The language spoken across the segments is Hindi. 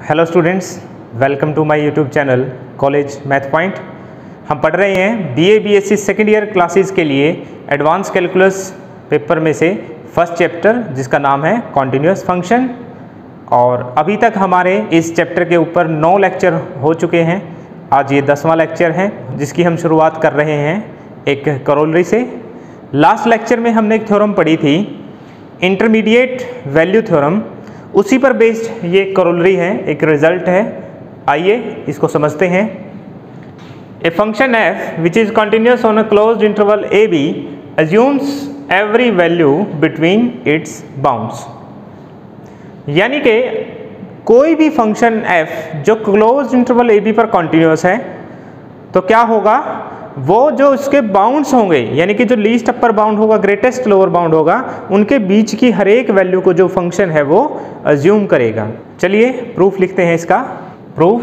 Hello students, welcome to my YouTube channel college math point. हम पढ़ रहे हैं BA BSc second year classes के लिए एडवांस कैलकुलस पेपर में से फर्स्ट चैप्टर जिसका नाम है कॉन्टिन्यूअस फंक्शन। और अभी तक हमारे इस चैप्टर के ऊपर 9 लेक्चर हो चुके हैं। आज ये 10वां लेक्चर है जिसकी हम शुरुआत कर रहे हैं एक करोलरी से। लास्ट लेक्चर में हमने एक थ्योरम पढ़ी थी, इंटरमीडिएट वैल्यू थ्योरम। उसी पर बेस्ड ये करोलरी है, एक रिजल्ट है। आइए इसको समझते हैं। A function f which is continuous on a closed interval a b assumes every value between its bounds। यानी कि कोई भी फंक्शन f जो क्लोज्ड इंटरवल a b पर कंटिन्यूअस है तो क्या होगा, वो जो उसके बाउंड्स होंगे यानी कि जो लीस्ट अपर बाउंड होगा, ग्रेटेस्ट लोअर बाउंड होगा, उनके बीच की हर एक वैल्यू को जो फंक्शन है वो अज्यूम करेगा। चलिए प्रूफ लिखते हैं इसका। Proof,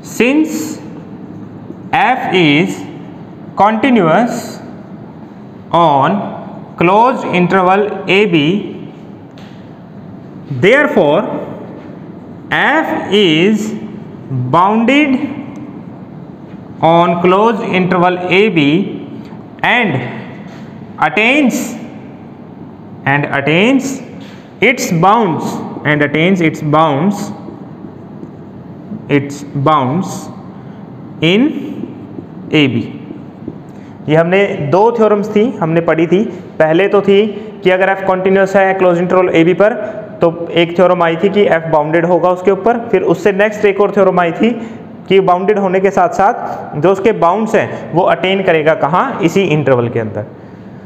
since f is continuous on closed interval a b, therefore f is bounded on closed interval AB and attains its bounds in AB। ये हमने 2 थ्योरम्स थी हमने पढ़ी थी। पहले तो थी कि अगर f कॉन्टिन्यूअस है क्लोज इंटरवल AB पर तो एक थ्योरम आई थी कि f बाउंडेड होगा उसके ऊपर। फिर उससे नेक्स्ट एक और थ्योरम आई थी कि बाउंडेड होने के साथ साथ जो उसके बाउंड्स हैं वो अटेन करेगा कहाँ, इसी इंटरवल के अंदर।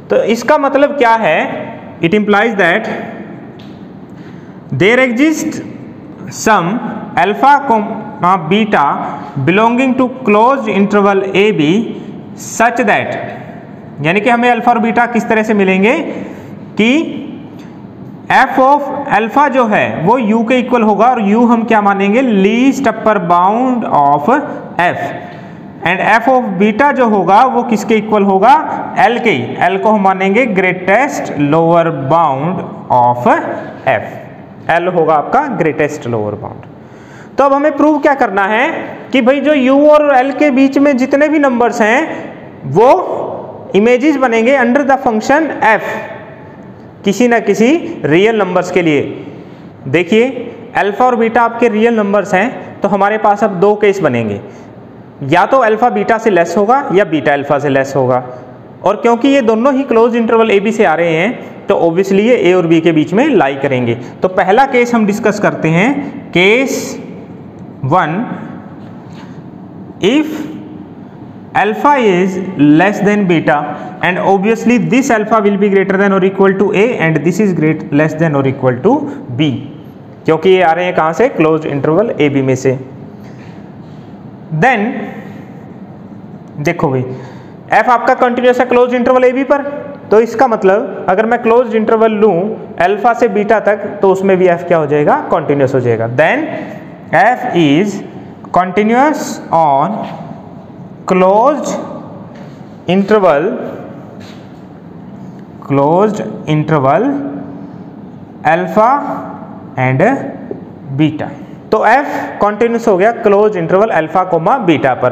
तो इसका मतलब क्या है, it implies that there exist some alpha beta belonging to closed interval A B such that, यानी कि हमें अल्फा और बीटा किस तरह से मिलेंगे कि f ऑफ अल्फा जो है वो u के इक्वल होगा, और u हम क्या मानेंगे, least upper bound of f, and f of beta जो होगा वो किसके इक्वल होगा, l के। l को हम मानेंगे greatest lower bound of f, l होगा आपका ग्रेटेस्ट लोअर बाउंड। तो अब हमें प्रूव क्या करना है कि भाई जो u और l के बीच में जितने भी नंबर्स हैं वो इमेजेस बनेंगे अंडर द फंक्शन f किसी ना किसी रियल नंबर्स के लिए। देखिए अल्फा और बीटा आपके रियल नंबर्स हैं तो हमारे पास अब 2 केस बनेंगे, या तो अल्फा बीटा से लेस होगा या बीटा अल्फा से लेस होगा। और क्योंकि ये दोनों ही क्लोज इंटरवल ए बी से आ रहे हैं तो ऑब्वियसली ये ए और बी के बीच में लाई करेंगे। तो पहला केस हम डिस्कस करते हैं, case 1, if alpha is less than beta and obviously this alpha will be greater than or equal to a and this is less than or equal to b, क्योंकि ये आ रहे हैं कहाँ से, क्लोज्ड इंटरवल ए बी में से। देन देखो भाई f आपका कंटिन्यूअस है क्लोज्ड इंटरवल ए बी पर, तो इसका मतलब अगर मैं क्लोज्ड इंटरवल लूँ अल्फा से बीटा तक तो उसमें भी f क्या हो जाएगा, कंटिन्यूअस हो जाएगा। Then f is continuous on closed interval alpha and beta. तो f कॉन्टिन्यूस हो गया close interval alpha comma beta पर।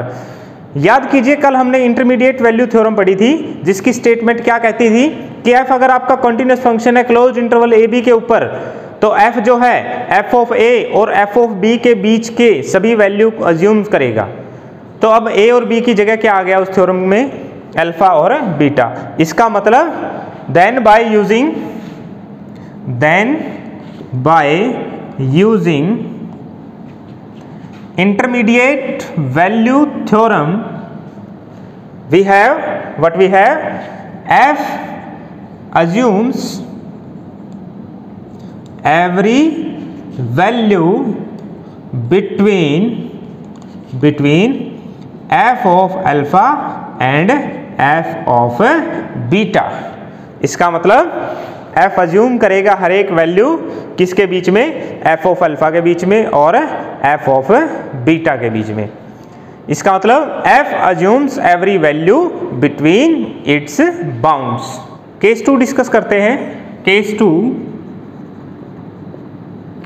याद कीजिए कल हमने इंटरमीडिएट वैल्यू थ्योरम पढ़ी थी जिसकी स्टेटमेंट क्या कहती थी कि f अगर आपका कॉन्टिन्यूस फंक्शन है क्लोज इंटरवल ए बी के ऊपर तो f जो है f ऑफ a और f ऑफ b के बीच के सभी वैल्यू अज्यूम करेगा। तो अब a और b की जगह क्या आ गया उस थ्योरम में, अल्फा और बीटा। इसका मतलब then by using intermediate value theorem we have what we have, f assumes every value between f of alpha and f of beta। इसका मतलब f अज्यूम करेगा हर एक वैल्यू किसके बीच में, f ऑफ अल्फा के बीच में और f ऑफ बीटा के बीच में। इसका मतलब f assumes every value between its bounds। Case 2 discuss करते हैं। केस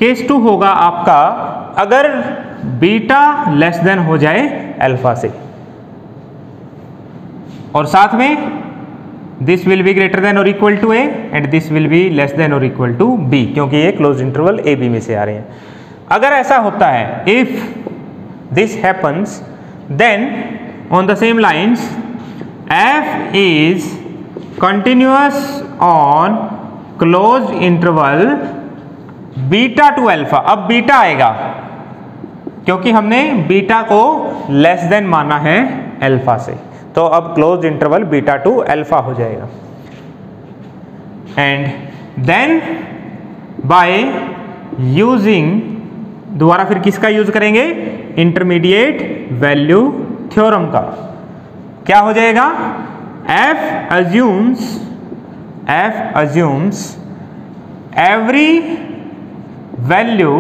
केस 2 होगा आपका अगर बीटा लेस देन हो जाए अल्फा से, और साथ में this will be greater than और equal to A and this will be less than और इक्वल टू बी, क्योंकि ये क्लोज इंटरवल ए बी में से आ रहे हैं। अगर ऐसा होता है, if this happens, then on the same lines f is continuous on closed interval beta to alpha. अब बीटा आएगा क्योंकि हमने बीटा को लेस देन माना है अल्फा से, तो अब close interval beta to alpha हो जाएगा। एंड देन बाय यूजिंग, दोबारा फिर किसका यूज करेंगे, इंटरमीडिएट वैल्यू थ्योरम का। क्या हो जाएगा, f assumes every value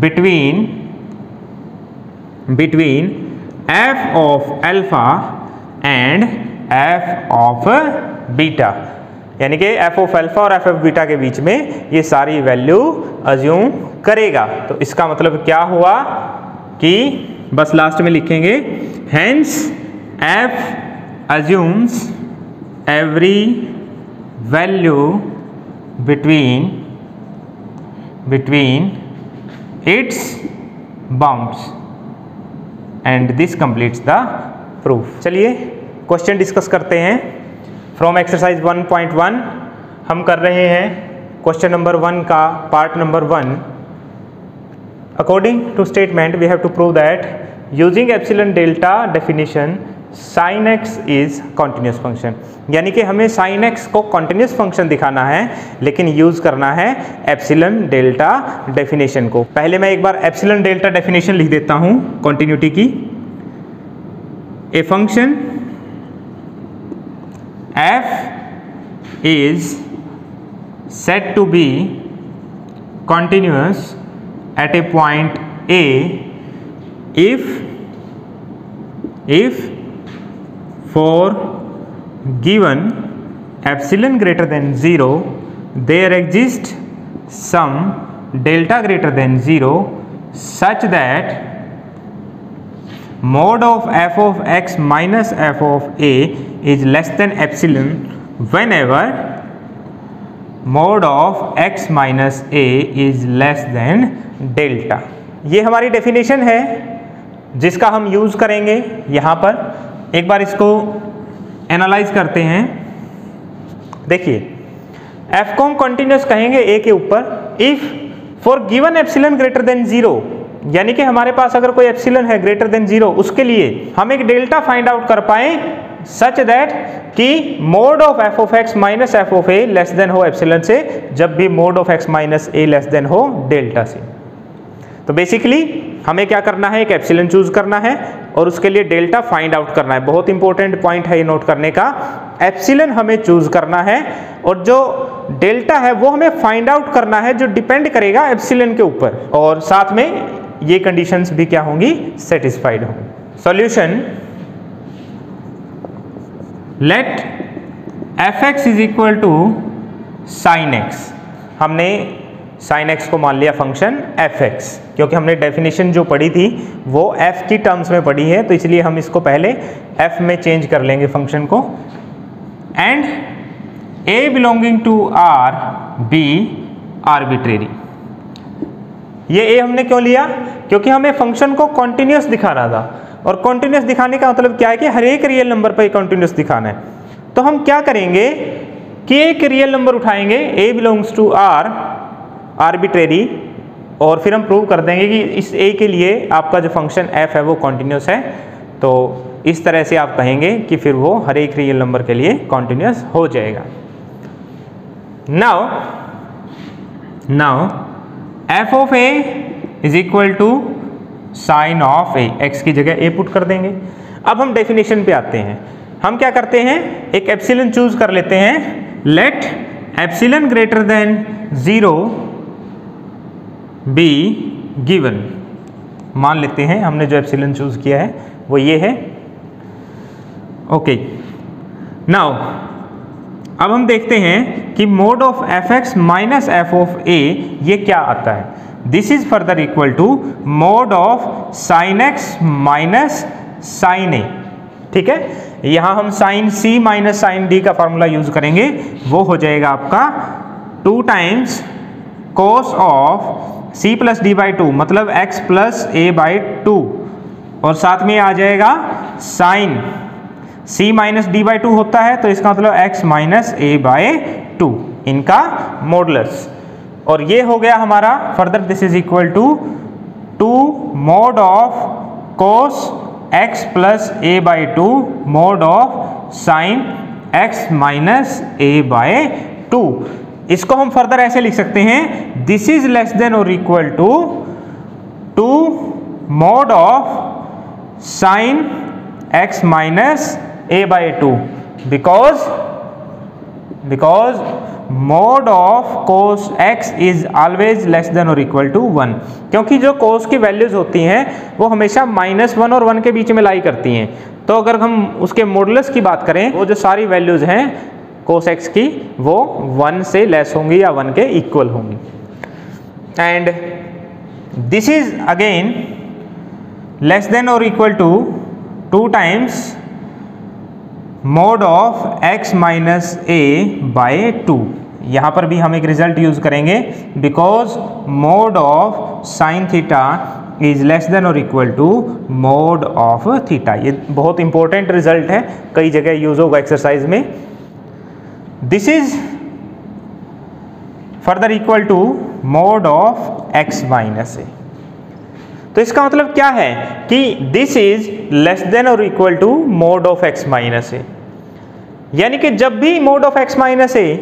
between f of alpha and f of beta, यानी कि f of alpha और f of beta के बीच में ये सारी वैल्यू अज्यूम करेगा। तो इसका मतलब क्या हुआ कि बस लास्ट में लिखेंगे hence f assumes every value between its bounds and this completes the proof। चलिए क्वेश्चन डिस्कस करते हैं। फ्रॉम एक्सरसाइज 1.1 हम कर रहे हैं क्वेश्चन नंबर 1 का part number 1। According to statement we have to prove that using epsilon delta definition sine x is continuous function, यानी कि हमें साइन एक्स को कॉन्टिन्यूस फंक्शन दिखाना है लेकिन यूज करना है एप्सिलॉन डेल्टा डेफिनेशन को। पहले मैं एक बार एप्सिलॉन डेल्टा डेफिनेशन लिख देता हूं कॉन्टिन्यूटी की। A function f is said to be continuous at a point A if for given epsilon greater than 0 there exists some delta greater than 0 such that mod of f of x minus f of a is less than epsilon whenever mod of x minus a is less than delta। ये हमारी डेफिनेशन है जिसका हम यूज करेंगे यहाँ पर। एक बार इसको एनालाइज करते हैं। देखिए f को हम कंटिन्यूस कहेंगे a के ऊपर if for given epsilon greater than 0, यानी कि हमारे पास अगर कोई एप्सिलॉन है ग्रेटर देन 0 उसके लिए हम एक डेल्टा फाइंड आउट कर पाए सच दैट कि mod of f of x minus f of a less than हो एप्सिलॉन से, जब भी mod of x minus a less than हो डेल्टा से। तो बेसिकली हमें क्या करना है, एक एप्सिलॉन चूज करना है और उसके लिए डेल्टा फाइंड आउट करना है। बहुत इंपॉर्टेंट पॉइंट है ये नोट करने का, एप्सिलॉन हमें चूज करना है और जो डेल्टा है वो हमें फाइंड आउट करना है जो डिपेंड करेगा एप्सिलॉन के ऊपर, और साथ में ये कंडीशंस भी क्या होंगी, सेटिस्फाइड होंगी। Solution, let fx is equal to sine x. हमने साइन एक्स को मान लिया फंक्शन fx, क्योंकि हमने डेफिनेशन जो पढ़ी थी वो f की टर्म्स में पढ़ी है, तो इसलिए हम इसको पहले f में चेंज कर लेंगे फंक्शन को। And a belonging to r b arbitrary. ये a हमने क्यों लिया, क्योंकि हमें फंक्शन को कॉन्टिन्यूस दिखाना था, और कॉन्टिन्यूस दिखाने का मतलब क्या है कि हर एक रियल नंबर पर कॉन्टिन्यूस दिखाना है। तो हम क्या करेंगे कि एक रियल नंबर उठाएंगे a belongs to r arbitrary, और फिर हम प्रूव कर देंगे कि इस a के लिए आपका जो फंक्शन f है वो कॉन्टिन्यूस है। तो इस तरह से आप कहेंगे कि फिर वो हर एक रियल नंबर के लिए कॉन्टिन्यूस हो जाएगा। Now f of a is equal to sine of a, x की जगह a पुट कर देंगे। अब हम डेफिनेशन पे आते हैं। हम क्या करते हैं, एक एप्सिलॉन चूज कर लेते हैं। Let epsilon greater than 0 be given. मान लेते हैं हमने जो एप्सिलॉन चूज किया है वो ये है। ओके, नाउ अब हम देखते हैं कि mod of F x minus F of A ये क्या आता है। This is further equal to mod of sine X minus sine A. ठीक है, यहां हम sine C minus sine D का फॉर्मूला यूज करेंगे, वो हो जाएगा आपका 2 times cos of C plus D by 2 मतलब एक्स प्लस ए बाई 2, और साथ में आ जाएगा sine c minus d by 2 होता है, तो इसका मतलब x माइनस ए बाय 2 इनका मॉडुलस। और ये हो गया हमारा further this is equal to 2 mod of cos x plus a by 2 mod of sine x minus A by 2। इसको हम फर्दर ऐसे लिख सकते हैं, दिस इज लेस देन और equal to 2 mod of sine x minus a by 2 because mod of cos x is always less than or equal to 1, क्योंकि जो cos की वैल्यूज होती हैं वो हमेशा -1 और 1 के बीच में लाई करती हैं। तो अगर हम उसके मॉडुलस की बात करें, वो जो सारी वैल्यूज हैं cos x की वो 1 से लेस होंगी या 1 के इक्वल होंगी। And this is again less than और equal to 2 times mod of x minus A by 2। यहाँ पर भी हम एक रिजल्ट यूज करेंगे, because mod of sine theta is less than और equal to mod of theta. ये बहुत इंपॉर्टेंट रिजल्ट है, कई जगह यूज होगा एक्सरसाइज में। This is further equal to mod of x minus A. तो इसका मतलब क्या है कि दिस इज लेस देन और equal to mod of x minus A, यानी कि जब भी mod of x minus A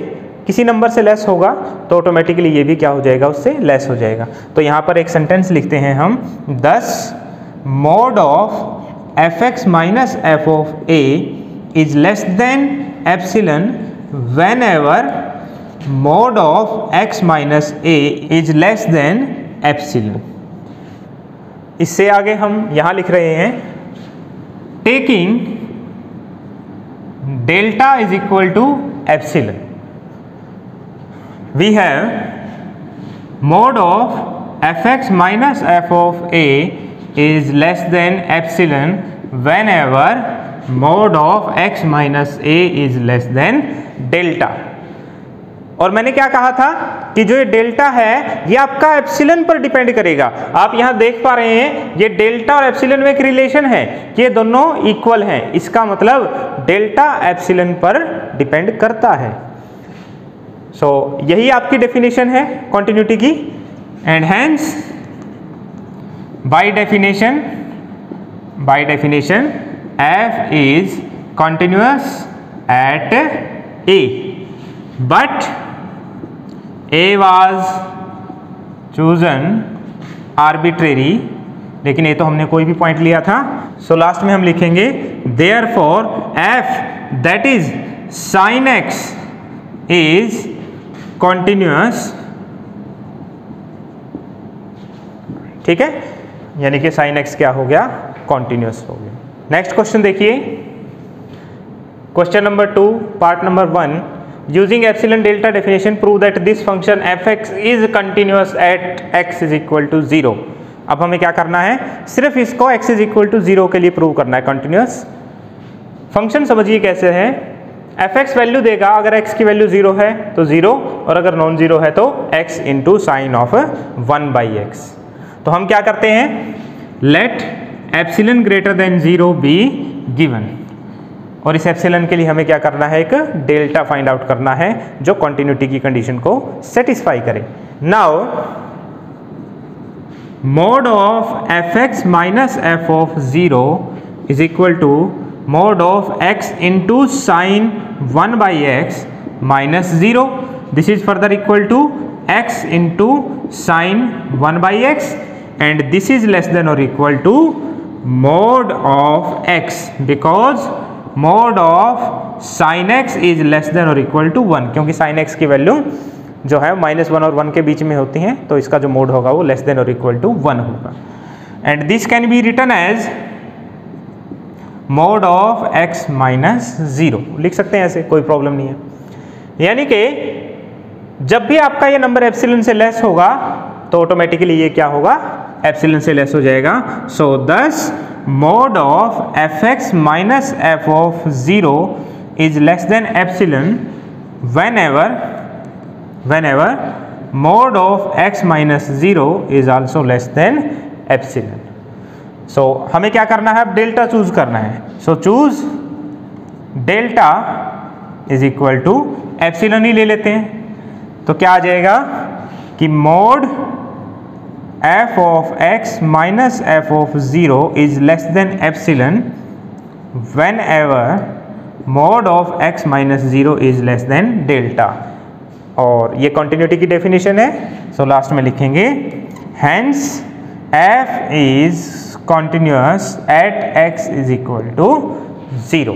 किसी नंबर से लेस होगा तो ऑटोमेटिकली ये भी क्या हो जाएगा, उससे लेस हो जाएगा। तो यहाँ पर एक सेंटेंस लिखते हैं हम, this mod of F x minus F of a is less than epsilon whenever mod of x minus a is less than epsilon. इससे आगे हम यहां लिख रहे हैं, taking delta is equal to epsilon we have mod of F x minus F of a is less than epsilon whenever mod of x minus a is less than delta. और मैंने क्या कहा था कि जो ये डेल्टा है ये आपका एप्सिलन पर डिपेंड करेगा। आप यहां देख पा रहे हैं ये डेल्टा और एप्सिलन में एक रिलेशन है कि ये दोनों इक्वल हैं, इसका मतलब डेल्टा एप्सिलन पर डिपेंड करता है। सो यही आपकी डेफिनेशन है कॉन्टिन्यूटी की, and hence by definition f is continuous at a, but a was chosen arbitrary, लेकिन ये तो हमने कोई भी पॉइंट लिया था। सो लास्ट में हम लिखेंगे therefore f that is sin x is continuous, ठीक है, यानी कि sin x क्या हो गया, कॉन्टिन्यूस हो गया। नेक्स्ट क्वेश्चन देखिए, question number 2 part number 1, using epsilon delta definition prove that this function f x is continuous at x is equal to 0। अब हमें क्या करना है, सिर्फ इसको x इज इक्वल टू 0 के लिए प्रूव करना है कंटिन्यूअस। फंक्शन समझिए कैसे है, एफ एक्स वैल्यू देगा, अगर x की वैल्यू 0 है तो 0, और अगर नॉन 0 है तो x into sign of 1/x। तो हम क्या करते हैं, let epsilon greater than 0 be given, और इस एप्सिलॉन के लिए हमें क्या करना है, एक डेल्टा फाइंड आउट करना है जो कॉन्टिन्यूटी की कंडीशन को सेटिस्फाई करे। Now mod of F x minus F of 0 is equal to mod of x into sine 1/x minus 0। This is further equal to x into sine 1/x, and this is less than or equal to mod of x, because mod of sin x is less than or equal to 1, क्योंकि sin x की वैल्यू जो है -1 और 1 के बीच में होती हैं, तो इसका जो मोड होगा वो लेस देन और इक्वल टू 1 होगा। And this can be written as mod of x minus 0, लिख सकते हैं ऐसे, कोई प्रॉब्लम नहीं है। यानी कि जब भी आपका ये नंबर एप्सिलॉन से लेस होगा तो ऑटोमेटिकली ये क्या होगा, एप्सिलॉन से लेस हो जाएगा। So this mod of F x minus F of 0 is less than epsilon whenever mod of x minus 0 is also less than epsilon. So हमें क्या करना है, अब डेल्टा चूज करना है। So choose delta is equal to epsilon ही ले लेते हैं, तो क्या आ जाएगा कि mod f of x minus F of 0 is less than epsilon whenever mod of x minus 0 is less than delta. और ये कॉन्टिन्यूटी की डेफिनेशन है। सो लास्ट में लिखेंगे hence f is continuous at x is equal to 0।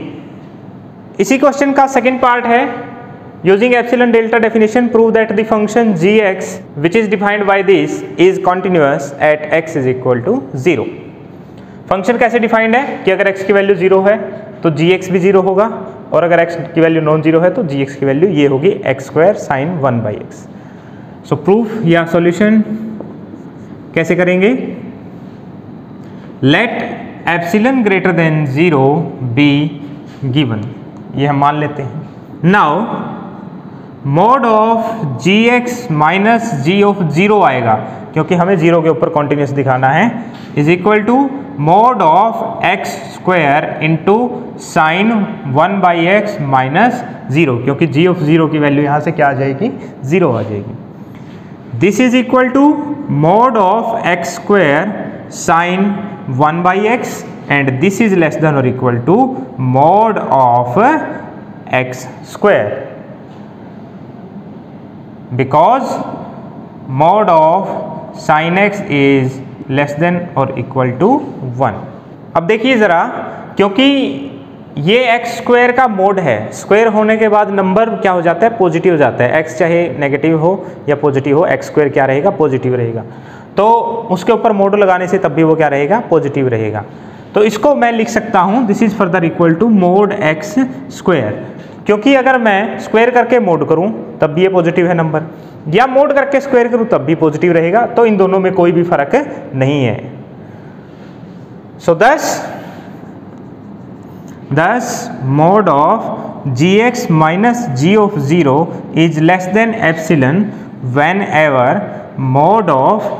इसी क्वेश्चन का सेकेंड पार्ट है, using epsilon delta definition prove that the function gx which is defined by this is continuous at x is equal to 0। Function कैसे डिफाइंड है कि अगर x की वैल्यू 0 है तो gx भी 0 होगा, और अगर x की वैल्यू नॉन 0 है तो gx की वैल्यू ये होगी x square sine 1/x। So proof या सॉल्यूशन कैसे करेंगे, let epsilon greater than 0 be given, ये हम मान लेते हैं। Now mod of gx minus g of 0 आएगा क्योंकि हमें 0 के ऊपर कॉन्टिन्यूस दिखाना है, is equal to mod of x square into sine 1/x minus 0, क्योंकि g ऑफ 0 की वैल्यू यहाँ से क्या आ जाएगी, 0 आ जाएगी। This is equal to mod of x square sine 1/x and this is less than और equal to mod of x square, because mod of sin x is less than और इक्वल टू 1। अब देखिए ज़रा, क्योंकि ये x स्क्वायर का मोड है, स्क्वायर होने के बाद नंबर क्या हो जाता है, पॉजिटिव हो जाता है। x चाहे नेगेटिव हो या पॉजिटिव हो, x स्क्वायर क्या रहेगा, पॉजिटिव रहेगा। तो उसके ऊपर मोड लगाने से तब भी वो क्या रहेगा, पॉजिटिव रहेगा। तो इसको मैं लिख सकता हूँ, this is further equal to mod x square, क्योंकि अगर मैं स्क्वायर करके मोड करूं तब भी ये पॉजिटिव है नंबर, या मोड करके स्क्वायर करूं तब भी पॉजिटिव रहेगा, तो इन दोनों में कोई भी फर्क नहीं है। सो दस mod of gx minus g of 0 is less than epsilon whenever mode of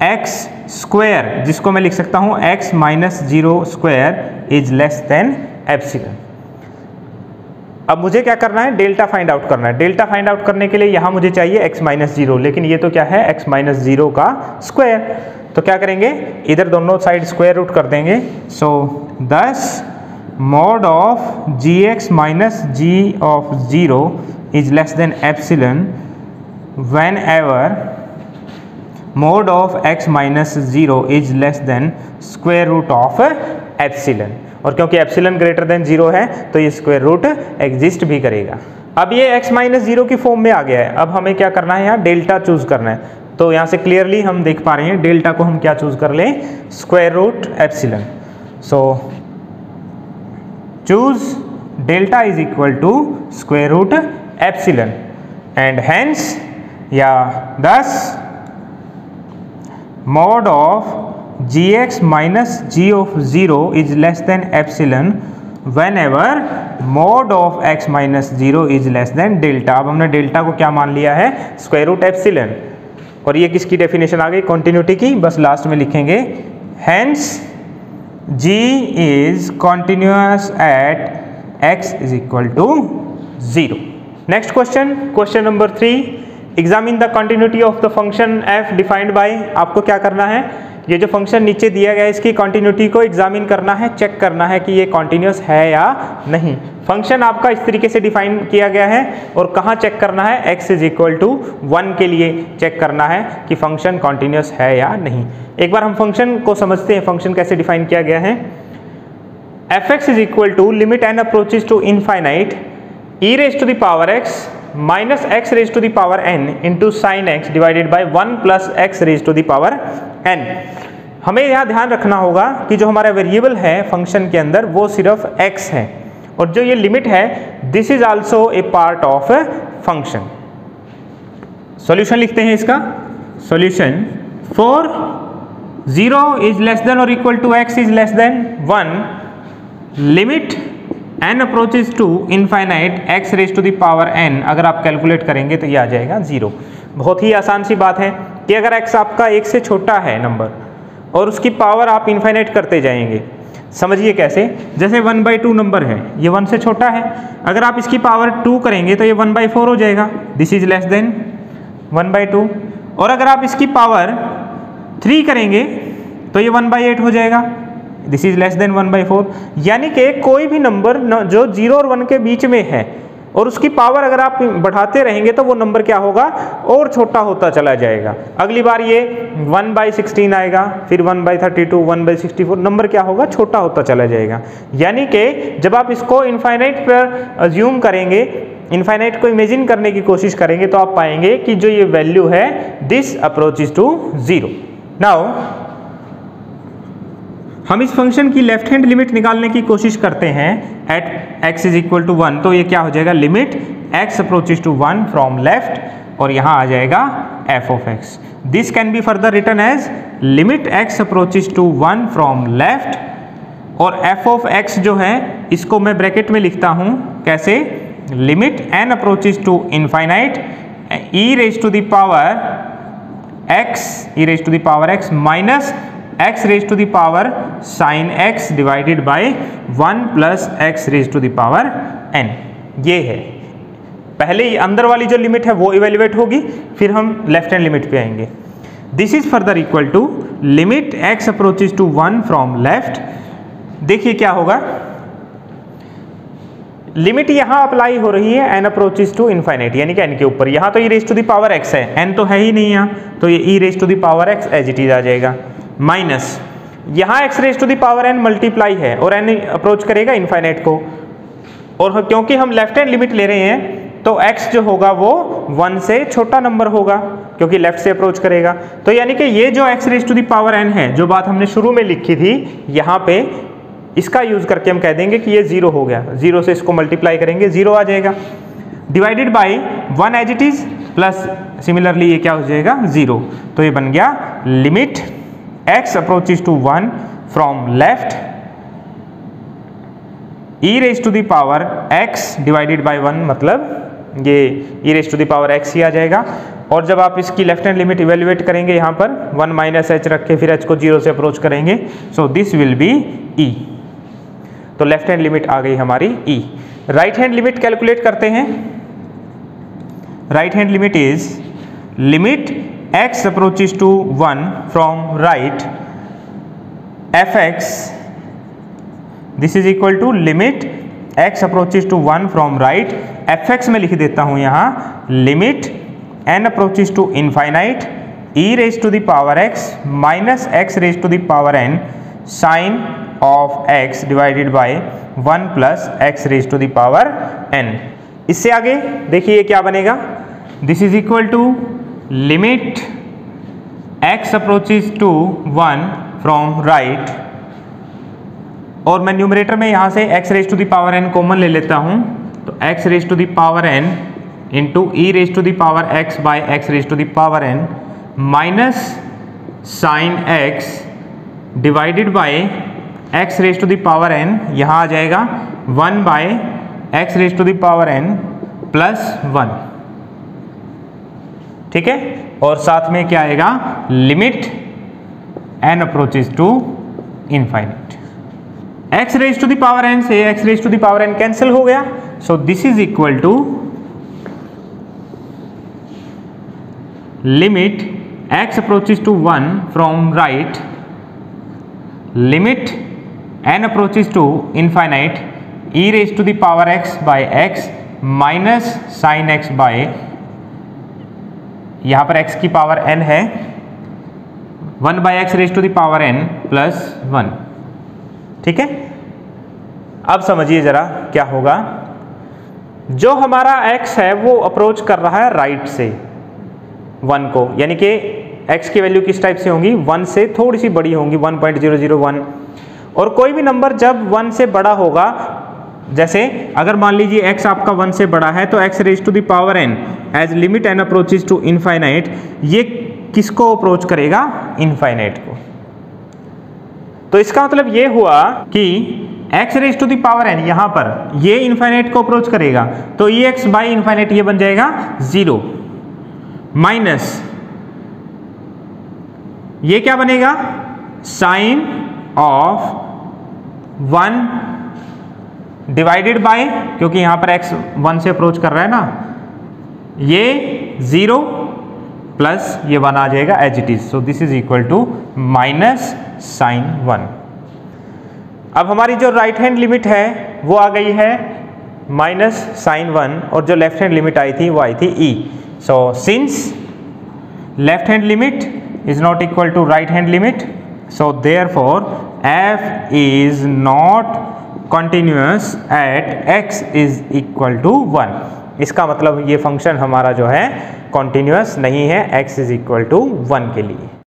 x square, जिसको मैं लिख सकता हूं x minus 0 square is less than epsilon. अब मुझे क्या करना है, डेल्टा फाइंड आउट करना है। डेल्टा फाइंड आउट करने के लिए यहाँ मुझे चाहिए x माइनस 0, लेकिन ये तो क्या है, x माइनस 0 का स्क्वायर। तो क्या करेंगे, इधर दोनों साइड स्क्वायर रूट कर देंगे। So this mod of gx minus g of 0 is less than epsilon whenever mod of x minus 0 is less than square root of epsilon. और क्योंकि एप्सिलॉन ग्रेटर देन 0 है तो ये स्क्वायर रूट एग्जिस्ट भी करेगा। अब ये x माइनस 0 की फॉर्म में आ गया है। अब हमें क्या करना है, यहाँ डेल्टा चूज करना है। तो यहाँ से क्लियरली हम देख पा रहे हैं डेल्टा को हम क्या चूज कर लें, square root epsilon. So choose delta is equal to square root epsilon and hence या this mod of gx minus g of 0 is less than epsilon whenever mod of x minus 0 is less than delta. अब हमने डेल्टा को क्या मान लिया है, स्क्वायर रूट एप्सिलॉन, और ये किसकी डेफिनेशन आ गई, कॉन्टिन्यूटी की। बस लास्ट में लिखेंगे hence g is continuous at x is equal to 0। Next question, question number 3, examine the continuity of the function f defined by. आपको क्या करना है, ये जो फंक्शन नीचे दिया गया है इसकी कॉन्टिन्यूटी को एग्जामिन करना है, चेक करना है कि ये कॉन्टिन्यूस है या नहीं। फंक्शन आपका इस तरीके से डिफाइन किया गया है, और कहाँ चेक करना है, x इज इक्वल टू 1 के लिए चेक करना है कि फंक्शन कॉन्टिन्यूस है या नहीं। एक बार हम फंक्शन को समझते हैं, फंक्शन कैसे डिफाइन किया गया है। f(x) is equal to limit n approaches to infinite e raise to the power x minus x raise to the power n into sine x divided by 1 plus x raise to the power n। हमें यहाँ ध्यान रखना होगा कि जो हमारा वेरिएबल है फंक्शन के अंदर वो सिर्फ x है, और जो ये लिमिट है this is also a part of function. Solution लिखते हैं इसका। Solution for 0 is less than और equal to x is less than 1 limit n approaches to infinite x raise to the power n, अगर आप कैलकुलेट करेंगे तो ये आ जाएगा 0। बहुत ही आसान सी बात है कि अगर x आपका 1 से छोटा है नंबर और उसकी पावर आप इनफाइनाइट करते जाएंगे, समझिए कैसे, जैसे 1/2 नंबर है, ये 1 से छोटा है, अगर आप इसकी पावर 2 करेंगे तो ये 1/4 हो जाएगा, दिस इज लेस देन 1/2। और अगर आप इसकी पावर 3 करेंगे तो ये 1/8 हो जाएगा, दिस इज लेस देन 1/4। यानी कि कोई भी नंबर जो 0 और 1 के बीच में है और उसकी पावर अगर आप बढ़ाते रहेंगे तो वो नंबर क्या होगा, और छोटा होता चला जाएगा। अगली बार ये 1/16 आएगा, फिर 1/32, 1/64, नंबर क्या होगा, छोटा होता चला जाएगा। यानी कि जब आप इसको इनफाइनाइट पर अज्यूम करेंगे, इनफाइनाइट को इमेजिन करने की कोशिश करेंगे तो आप पाएंगे कि जो ये वैल्यू है दिस अप्रोचेज टू 0। नाउ हम इस फंक्शन की लेफ्ट हैंड लिमिट निकालने की कोशिश करते हैं at x is equal to 1, तो ये क्या हो जाएगा, limit x approaches to 1 from left, और यहाँ आ जाएगा f of x। This can be further written as limit x approaches to 1 from left, और f ऑफ x जो है इसको मैं ब्रैकेट में लिखता हूँ कैसे, limit n approaches to infinite e raise to the power x minus x raise to the power sine x divided by 1 plus x raise to the power n। ये है पहले ही अंदर वाली जो लिमिट है वो इवेल्युएट होगी, फिर हम लेफ्ट हैंड लिमिट पे आएंगे। This is further equal to limit x approaches to 1 from left. देखिए क्या होगा, लिमिट यहां अप्लाई हो रही है n अप्रोचेज टू इनफाइनाइट, यानी कि n के ऊपर, यहां तो e raise to the power x है, n तो है ही नहीं यहाँ, तो ये e raise to the power x as it is आ जाएगा, माइनस यहाँ x raise to the power n multiply है और n अप्रोच करेगा इनफाइनाइट को, और क्योंकि हम लेफ्ट हैंड लिमिट ले रहे हैं तो x जो होगा वो 1 से छोटा नंबर होगा क्योंकि लेफ्ट से अप्रोच करेगा। तो यानी कि ये जो x raise to the power n है, जो बात हमने शुरू में लिखी थी, यहाँ पे इसका यूज करके हम कह देंगे कि ये 0 हो गया, 0 से इसको मल्टीप्लाई करेंगे 0 आ जाएगा, divided by 1 as it is, plus similarly ये क्या हो जाएगा 0। तो ये बन गया limit x approaches to 1 from left e raise to the power x divided by 1, मतलब ये e raise to the power x ही आ जाएगा। और जब आप इसकी लेफ्ट हैंड लिमिट इवेल्युएट करेंगे यहाँ पर 1 माइनस h रख के फिर h को 0 से अप्रोच करेंगे, so this will B e। तो लेफ्ट हैंड लिमिट आ गई हमारी e। Right hand limit calculate करते हैं। Right hand limit is limit x approaches to 1 from right fx, this is equal to limit x approaches to 1 from right fx में लिख देता हूँ यहाँ limit n approaches to infinite e raised to the power x minus x raised to the power n sin of x divided by 1 plus x raised to the power n। इससे आगे देखिए क्या बनेगा, this is equal to limit x approaches to 1 from right, और मैं न्यूमरेटर में यहाँ से x raise to the power n common ले लेता हूँ, तो x raise to the power n into e raise to the power x by x raise to the power n minus sine x divided by x raise to the power n, यहाँ आ जाएगा 1 by x raise to the power n plus 1, ठीक है। और साथ में क्या आएगा, limit n approaches to infinite, x raise to the power n से x raise to the power n cancel हो गया, so this is equal to limit x approaches to 1 from right limit n approaches to infinite e raise to the power x by x minus sine x by, यहाँ पर x की पावर n है, 1 by x raise to the power n plus 1, ठीक है। अब समझिए जरा क्या होगा, जो हमारा x है वो अप्रोच कर रहा है राइट से 1 को, यानी कि x की वैल्यू किस टाइप से होंगी, 1 से थोड़ी सी बड़ी होंगी, 1.001, और कोई भी नंबर जब 1 से बड़ा होगा जैसे अगर मान लीजिए x आपका 1 से बड़ा है तो x raise to the power n as limit n approaches to infinite, ये किसको अप्रोच करेगा? इनफाइनाइट को। तो इसका मतलब ये हुआ कि x raise to the power n यहां पर ये इनफाइनाइट को अप्रोच करेगा, तो ये x बाई इनफाइनाइट ये बन जाएगा 0 माइनस ये क्या बनेगा? साइन ऑफ 1 डिवाइडेड बाय, क्योंकि यहां पर x 1 से अप्रोच कर रहा है ना, ये 0 प्लस ये 1 आ जाएगा as it is. So this is equal to minus sine 1। अब हमारी जो राइट हैंड लिमिट है वो आ गई है माइनस साइन 1, और जो लेफ्ट हैंड लिमिट आई थी वो आई थी e। So since left hand limit is not equal to right hand limit, so therefore f is not continuous at x is equal to 1। इसका मतलब ये फंक्शन हमारा जो है कॉन्टिन्यूअस नहीं है x is equal to 1 के लिए।